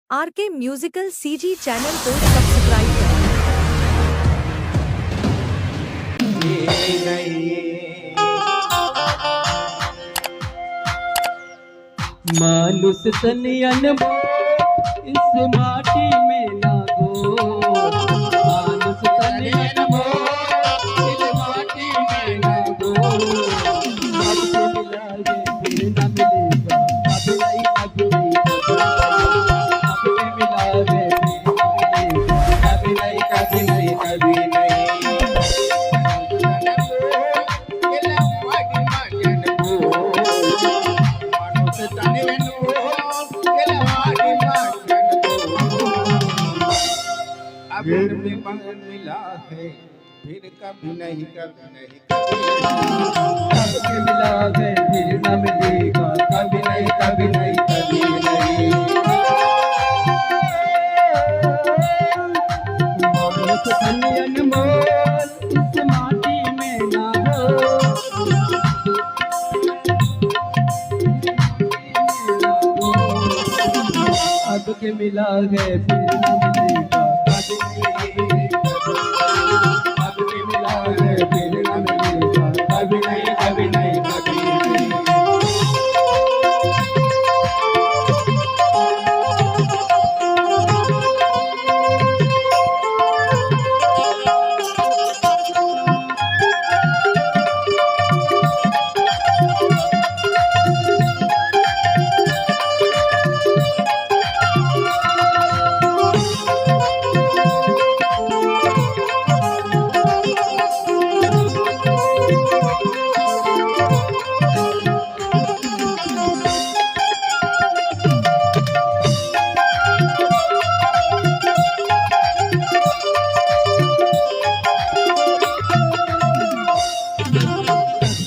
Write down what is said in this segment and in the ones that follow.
R K musical CG channel को subscribe करें। मानुष तन अनमोल इस माटी में लागो, मानुष तन अनमोल इस माटी में लागो। अब से मिलाए फिर न मिलेगा, अब नहीं अब नहीं अब से मिलाए फिर न मिलेगा, कभी नहीं कभी नहीं कभी नहीं। फिर भी मन मिला है, फिर कभी नहीं कभी नहीं कभी मिला है फिर न मिलेगा, कभी नहीं कभी नहीं कभी नहीं। मानुष तन अनमोल इस माटी में ना हो, अब के मिला है फिर न मिलेगा, अब के मिला है फिर न मिलेगा, कभी नहीं कभी नहीं कभी नहीं।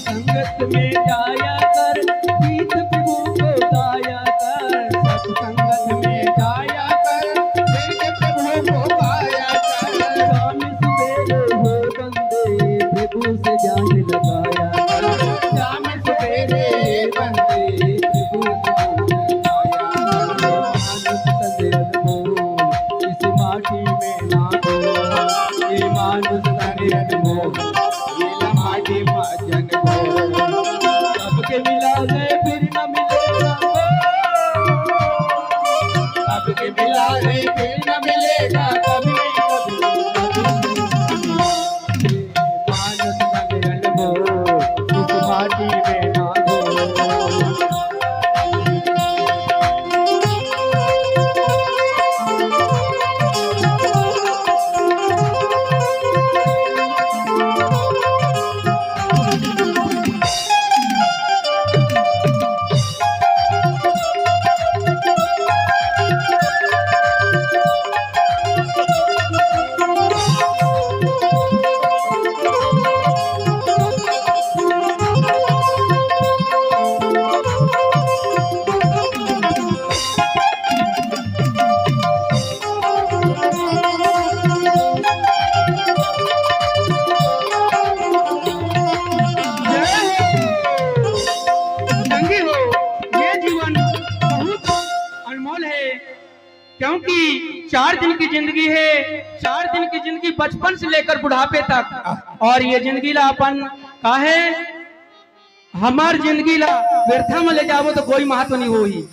संगत में जाया कर, गीत प्रभु को गाया कर, सत्संगत में जाया कर, फिर प्रभु को पाया कर। शाम सवेरे हो बंदे प्रभु से जान लगाया कर, शाम सवेरे बंदे प्रभु से जान लगाया कर। मानुष तन अनमोल इस माटी में ना हो, ये मानुष तन अनमोल ये माटी भजन को सबके मिला है फिर न मिलेगा, अब के मिला है फिर न मिलेगा, कभी नहीं कभी नहीं। मानुष तन अनमोल इस माटी में ना हो। अनमोल है, क्योंकि 4 दिन की जिंदगी है, 4 दिन की जिंदगी बचपन से लेकर बुढ़ापे तक, और ये जिंदगी ला अपन काहे हमार जिंदगी ला व्यर्था में ले जावो तो कोई महत्व नहीं होई।